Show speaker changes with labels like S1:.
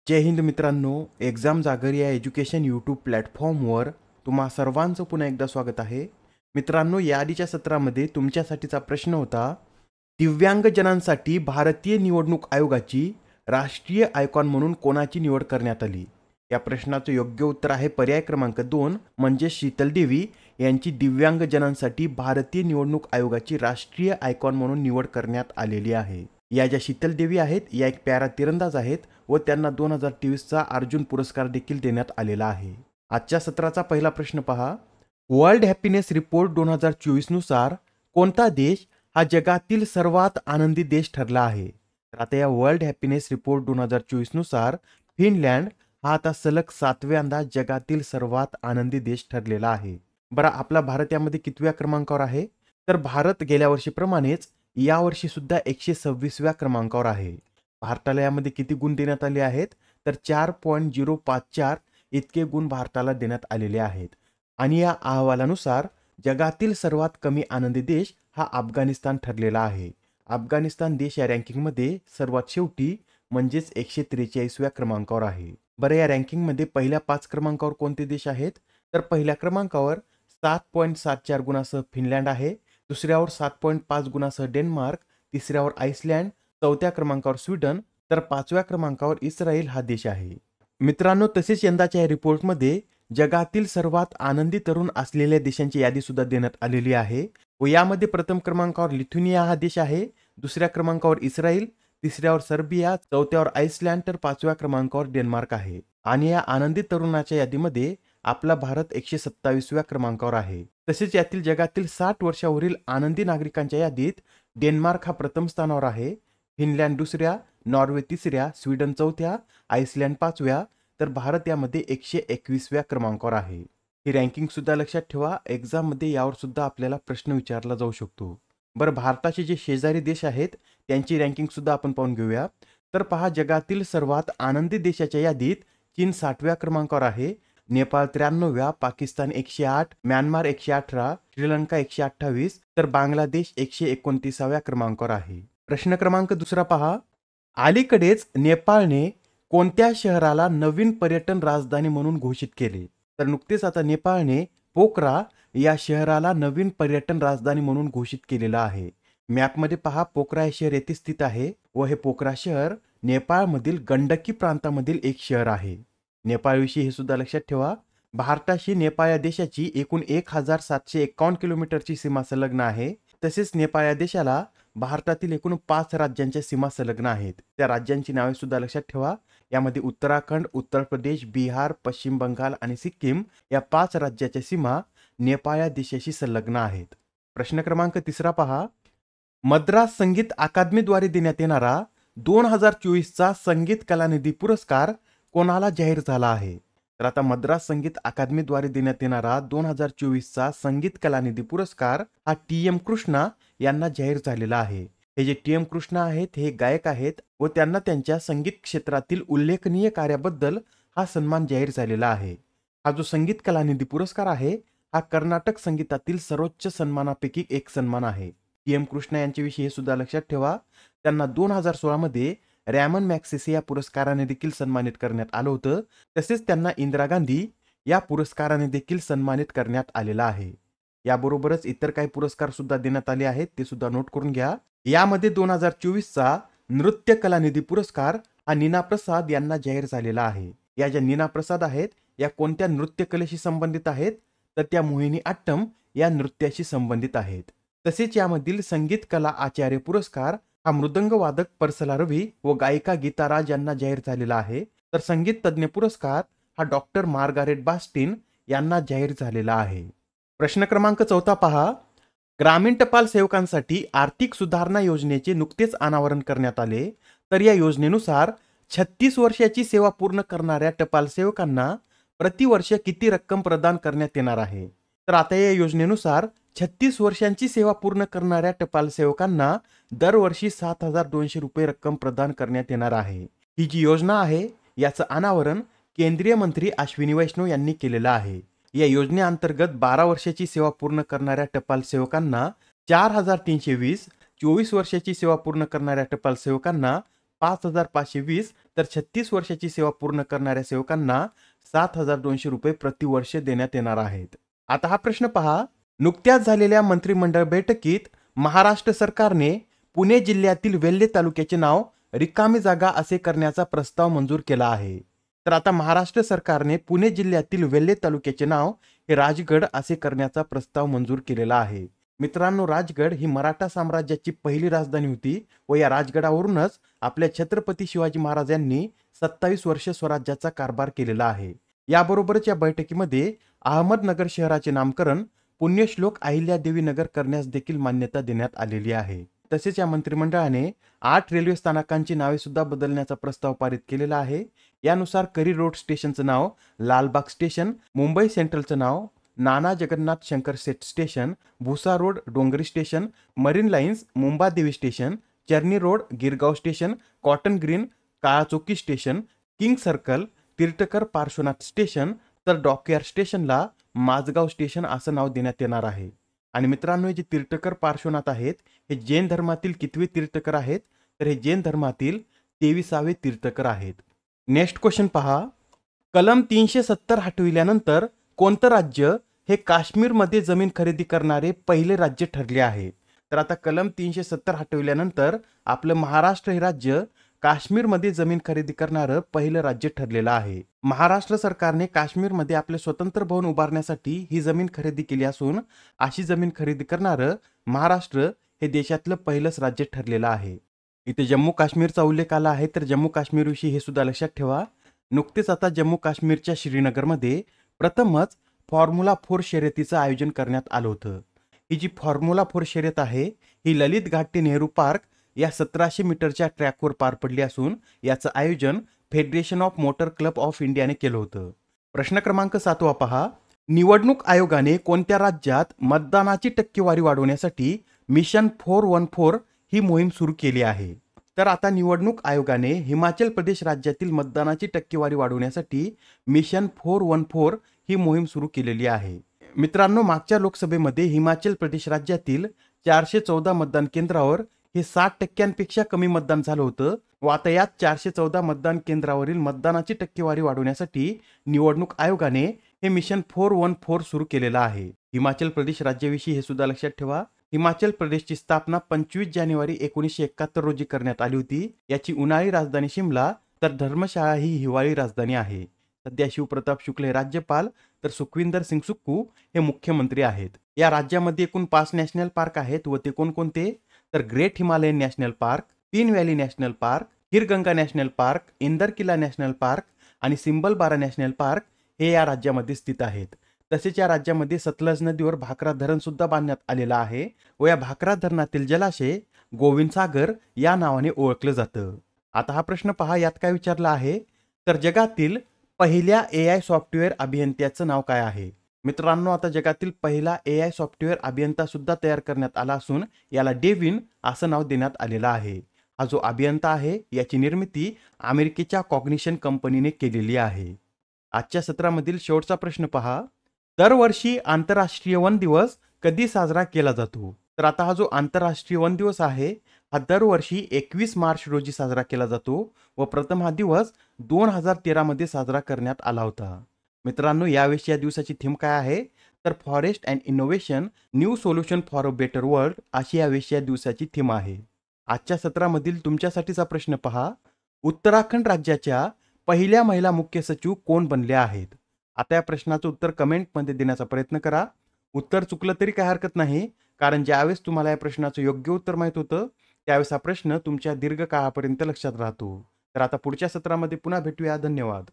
S1: जय हिंद मित्रांनो, एक्झाम जागर या एज्युकेशन यूट्यूब प्लॅटफॉर्मवर तुम्हा सर्वांचं पुन्हा एकदा स्वागत आहे. मित्रांनो, या आधीच्या सत्रामध्ये तुमच्यासाठीचा प्रश्न होता, दिव्यांगजनांसाठी भारतीय निवडणूक आयोगाची राष्ट्रीय आयकॉन म्हणून कोणाची निवड करण्यात आली? या प्रश्नाचं योग्य उत्तर आहे पर्याय क्रमांक 2 म्हणजे शीतल देवी यांची दिव्यांगजनांसाठी भारतीय निवडणूक आयोगाची राष्ट्रीय आयकॉन म्हणून निवड करण्यात आलेली आहे. या ज्या शीतल देवी आहेत या एक पॅरा तिरंदाज आहेत व त्यांना 2023चा अर्जुन पुरस्कार देखील देण्यात आलेला आहे. आजच्या सत्राचा पहिला प्रश्न पहा. वर्ल्ड हॅपीनेस रिपोर्ट 2024 नुसार कोणता देश हा जगातील सर्वात आनंदी देश ठरला आहे? तर आता या वर्ल्ड हॅपीनेस रिपोर्ट 2024 नुसार फिनलँड हा आता सलग 7व्यांदा जगातील सर्वात आनंदी देश ठरलेला आहे. बरं, आपला भारत यामध्ये कितव्या क्रमांकावर आहे? तर भारत गेल्या वर्षीप्रमाणेच यावर्षी सुद्धा 126व्या क्रमांकावर आहे. भारताला यामध्ये किती गुण देण्यात आले आहेत? तर 4.054 इतके गुण भारताला देण्यात आलेले आहेत. आणि या अहवालानुसार जगातील सर्वात कमी आनंदी देश हा अफगाणिस्तान ठरलेला आहे. अफगाणिस्तान देश या रँकिंगमध्ये सर्वात शेवटी म्हणजेच 143व्या क्रमांकावर आहे. बरं, या रँकिंगमध्ये पहिल्या 5 क्रमांकावर कोणते देश आहेत? तर पहिल्या क्रमांकावर 7.74 गुणासह फिनलँड आहे, दुसऱ्यावर 7.5 गुणासह डेन्मार्क, तिसऱ्यावर आइसलँड, चौथ्या क्रमांकावर स्वीडन, तर 5व्या क्रमांकावर इस्रायल हा देश आहे. मित्रांनो, तसेच यंदाच्या या रिपोर्टमध्ये जगातील सर्वात आनंदी तरुण असलेल्या देशांची यादी सुद्धा देण्यात आलेली आहे व यामध्ये प्रथम क्रमांकावर लिथुनिया हा देश आहे, दुसऱ्या क्रमांकावर इस्रायल, तिसऱ्यावर सर्बिया, चौथ्यावर आइसलँड, तर 5व्या क्रमांकावर डेन्मार्क आहे. आणि या आनंदी तरुणाच्या यादीमध्ये आपला भारत 127व्या क्रमांकावर आहे. तसेच यातील जगातील 60 वर्षावरील आनंदी नागरिकांच्या यादीत डेन्मार्क हा प्रथम स्थानावर आहे, फिनलँड दुसऱ्या, नॉर्वे तिसऱ्या, स्वीडन चौथ्या, आइसलँड 5व्या, तर भारत यामध्ये 121व्या क्रमांकावर आहे. ही रँकिंग सुद्धा लक्षात ठेवा, एक्झाममध्ये यावर सुद्धा आपल्याला प्रश्न विचारला जाऊ शकतो. बरं, भारताचे जे शेजारी देश आहेत त्यांची रँकिंग सुद्धा आपण पाहून घेऊया. तर पहा, जगातील सर्वात आनंदी देशाच्या यादीत चीन 60व्या क्रमांकावर आहे, नेपाळ 93व्या, पाकिस्तान 108, म्यानमार 118, श्रीलंका 128, तर बांगलादेश 129व्या क्रमांकावर आहे. प्रश्न क्रमांक दुसरा पहा. अलीकडेच नेपाळने कोणत्या शहराला नवीन पर्यटन राजधानी म्हणून घोषित केले? तर नुकतेच आता नेपाळने पोखरा या शहराला नवीन पर्यटन राजधानी म्हणून घोषित केलेलं आहे. मॅपमध्ये पहा, पोखरा हे शहर येथे स्थित आहे व हे पोखरा शहर नेपाळमधील गंडकी प्रांतामधील एक शहर आहे. नेपाळविषयी हे सुद्धा लक्षात ठेवा, भारताशी नेपाळ या देशाची एकूण 1751 किलोमीटरची सीमा संलग्न आहे. तसेच नेपाळ या देशाला भारतातील एकूण 5 राज्यांच्या सीमा संलग्न आहेत. त्या राज्यांची नावे सुद्धा लक्षात ठेवा, यामध्ये उत्तराखंड, उत्तर प्रदेश, बिहार, पश्चिम बंगाल आणि सिक्कीम या 5 राज्याच्या सीमा नेपाळ या देशाशी संलग्न आहेत. प्रश्न क्रमांक तिसरा पहा. मद्रास संगीत अकादमीद्वारे देण्यात येणारा 2024चा संगीत कलानिधी पुरस्कार कोणाला जाहीर झाला आहे? तर आता मद्रास संगीत अकादमीद्वारे देण्यात येणारा 2024चा संगीत कलानिधी पुरस्कार हा TM कृष्णा यांना जाहीर झालेला आहे. हे जे TM कृष्णा आहेत हे गायक आहेत व त्यांना त्यांच्या संगीत क्षेत्रातील उल्लेखनीय कार्याबद्दल हा सन्मान जाहीर झालेला आहे. हा जो संगीत कलानिधी पुरस्कार आहे हा कर्नाटक संगीतातील सर्वोच्च सन्मानापैकी एक सन्मान आहे. TM कृष्णा यांच्याविषयी हे सुद्धा लक्षात ठेवा, त्यांना 2016 मध्ये रॅमन मॅग्सेसे या पुरस्काराने देखील सन्मानित करण्यात आलं होतं. तसेच त्यांना इंदिरा गांधी या पुरस्काराने देखील सन्मानित करण्यात आलेला आहे. याबरोबरच इतर काही पुरस्कार सुद्धा देण्यात आले आहेत, ते सुद्धा नोट करून घ्या. यामध्ये 2024चा नृत्य कलानिधी पुरस्कार हा नीना प्रसाद यांना जाहीर झालेला आहे. या ज्या नीना प्रसाद आहेत या कोणत्या नृत्य कलेशी संबंधित आहेत? तर त्या मोहिनी अट्टम या नृत्याशी संबंधित आहेत. तसेच यामधील संगीत कला आचार्य पुरस्कार हा मृदंग वादक परसला रवी व गायिका गीता राज यांना जाहीर झालेला आहे. तर संगीत तज्ञ पुरस्कार हा डॉक्टर मार्गारेट बास्टिन यांना जाहीर झालेला आहे. प्रश्न क्रमांक 4 पहा. ग्रामीण टपाल सेवकांसाठी आर्थिक सुधारणा योजनेचे नुकतेच अनावरण करण्यात आले. तर या योजनेनुसार 36 वर्षाची सेवा पूर्ण करणाऱ्या टपाल सेवकांना प्रतिवर्ष किती रक्कम प्रदान करण्यात येणार आहे? तर आता या योजनेनुसार 36 वर्षांची सेवा पूर्ण करणाऱ्या टपाल सेवकांना दरवर्षी 7,200 रुपये रक्कम प्रदान करण्यात येणार आहे. ही जी योजना आहे याचं अनावरण केंद्रीय मंत्री अश्विनी वैष्णव यांनी केलेलं आहे. या योजनेअंतर्गत 12 वर्षाची सेवा पूर्ण करणाऱ्या टपाल सेवकांना 4,320, 24 वर्षाची सेवा पूर्ण करणाऱ्या टपाल सेवकांना 5,520, तर 36 वर्षाची सेवा पूर्ण करणाऱ्या सेवकांना 7,200 रुपये प्रतिवर्ष देण्यात येणार आहेत. आता हा प्रश्न पहा, नुकत्याच झालेल्या मंत्रिमंडळ बैठकीत महाराष्ट्र सरकारने पुणे जिल्ह्यातील वेल्हे तालुक्याचे नाव रिकामी जागा असे करण्याचा प्रस्ताव मंजूर केला आहे. तर आता महाराष्ट्र सरकारने पुणे जिल्ह्यातील वेल्हे तालुक्याचे नाव हे राजगड असे करण्याचा प्रस्ताव मंजूर केलेला आहे. मित्रांनो, राजगड ही मराठा साम्राज्याची पहिली राजधानी होती व या राजगडावरूनच आपल्या छत्रपती शिवाजी महाराज यांनी 27 वर्ष स्वराज्याचा कारभार केलेला आहे. याबरोबरच या बैठकीमध्ये अहमदनगर शहराचे नामकरण पुण्यश्लोक अहिल्यादेवी नगर करण्यास देखील मान्यता देण्यात आलेली आहे. तसेच या मंत्रिमंडळाने 8 रेल्वे स्थानकांची नावे सुद्धा बदलण्याचा प्रस्ताव पारित केलेला आहे. यानुसार करी रोड स्टेशनचं नाव लालबाग स्टेशन, मुंबई सेंट्रलचं नाव नाना जगन्नाथ शंकर सेट स्टेशन, भुसा road Dongri station, marine lines Mumbadevi station, Charni road Girgaon station, cotton green Kalachowki station, king circle Tirthankar Parshwanath station, तर डॉकयार्ड स्टेशनला माझगाव स्टेशन असं नाव देण्यात येणार आहे. आणि मित्रांनो, हे जे तीर्थकर पार्श्वनाथ आहेत हे जैन धर्मातील कितवे तीर्थकर आहेत, तर हे जैन धर्मातील 23वे तीर्थकर आहेत. नेक्स्ट क्वेश्चन पहा, कलम 370 हटविल्यानंतर कोणतं राज्य हे काश्मीरमध्ये जमीन खरेदी करणारे पहिले राज्य ठरले आहे? तर आता कलम 370 हटविल्यानंतर आपलं महाराष्ट्र हे राज्य काश्मीरमध्ये जमीन खरेदी करणारं पहिलं राज्य ठरलेलं आहे. महाराष्ट्र सरकारने काश्मीरमध्ये आपले स्वतंत्र भवन उभारण्यासाठी ही जमीन खरेदी केली असून अशी जमीन खरेदी करणारं महाराष्ट्र हे देशातलं पहिलंच राज्य ठरलेलं आहे. इथे जम्मू काश्मीरचा उल्लेख आला आहे, तर जम्मू काश्मीरविषयी हे सुद्धा लक्षात ठेवा. नुकतेच आता जम्मू काश्मीरच्या श्रीनगरमध्ये प्रथमच फॉर्म्युला 4 शर्यतीचं आयोजन करण्यात आलं होतं. ही जी फॉर्म्युला 4 शर्यत आहे ही ललित घाट ते नेहरू पार्क या 1700 मीटरच्या ट्रॅकवर पार पडली असून याचं आयोजन federation of motor club of इंडियाने केलं होतं. प्रश्न क्रमांक 7 पहा, निवडणूक आयोगाने कोणत्या राज्यात मतदानाची टक्केवारी वाढवण्यासाठी मिशन 414 ही मोहीम सुरू केली आहे? तर आता निवडणूक आयोगाने हिमाचल प्रदेश राज्यातील मतदानाची टक्केवारी वाढवण्यासाठी मिशन 414 ही मोहीम सुरू केलेली आहे. मित्रांनो, मागच्या लोकसभेमध्ये हिमाचल प्रदेश राज्यातील 414 मतदान केंद्रावर हे 60% कमी मतदान झालं होतं व आता यात 414 मतदान केंद्रावरील मतदानाची टक्केवारी वाढवण्यासाठी निवडणूक आयोगाने हे मिशन 414 सुरू केलेलं आहे. हिमाचल प्रदेश राज्याविषयी हे सुद्धा लक्षात ठेवा. हिमाचल प्रदेशची स्थापना 25 जानेवारी 1971 रोजी करण्यात आली होती. याची उन्हाळी राजधानी शिमला, तर धर्मशाळा ही हिवाळी राजधानी आहे. सध्या शिवप्रताप शुक्ल हे राज्यपाल, तर सुखविंदर सिंग सुक्कू हे मुख्यमंत्री आहेत. या राज्यामध्ये एकूण 5 नॅशनल पार्क आहेत व ते कोणकोणते? तर great Himalayan national park, pin valley national park, Kheerganga national park, Inder किल्ला नॅशनल पार्क आणि सिंबलबारा नॅशनल पार्क हे या राज्यामध्ये स्थित आहेत. तसेच या राज्यामध्ये सतलज नदीवर भाकरा धरण सुद्धा बांधण्यात आलेलं आहे व या भाकरा धरणातील जलाशय गोविंद सागर या नावाने ओळखलं जातं. आता हा प्रश्न पहा, यात काय विचारलं आहे? तर जगातील पहिल्या AI सॉफ्टवेअर अभियंत्याचं नाव काय आहे? मित्रांनो, आता जगातील पहिला AI सॉफ्टवेअर अभियंता सुद्धा तयार करण्यात आला असून याला डेव्हिन असं नाव देण्यात आलेलं आहे. हा जो अभियंता आहे याची निर्मिती अमेरिकेच्या कॉग्निशन कंपनीने केलेली आहे. आजच्या सत्रामधील शेवटचा प्रश्न पहा, दरवर्षी आंतरराष्ट्रीय वन दिवस कधी साजरा केला जातो? तर आता हा जो आंतरराष्ट्रीय वन दिवस आहे हा दरवर्षी 21 मार्च रोजी साजरा केला जातो व प्रथम हा दिवस 2013 मध्ये साजरा करण्यात आला होता. मित्रांनो, यावेळी या दिवसाची थीम काय आहे? तर forest and innovation new solution for a better world अशी यावेळी या दिवसाची थीम आहे. आजच्या सत्रामधील तुमच्यासाठीचा प्रश्न पहा, उत्तराखंड राज्याच्या पहिल्या महिला मुख्य सचिव कोण बनल्या आहेत? आता या प्रश्नाचं उत्तर कमेंटमध्ये देण्याचा प्रयत्न करा. उत्तर चुकलं तरी काही हरकत नाही, कारण ज्यावेळेस तुम्हाला या प्रश्नाचं योग्य उत्तर माहित होतं त्यावेळेस हा प्रश्न तुमच्या दीर्घकाळापर्यंत लक्षात राहतो. तर आता पुढच्या सत्रामध्ये पुन्हा भेटूया. धन्यवाद.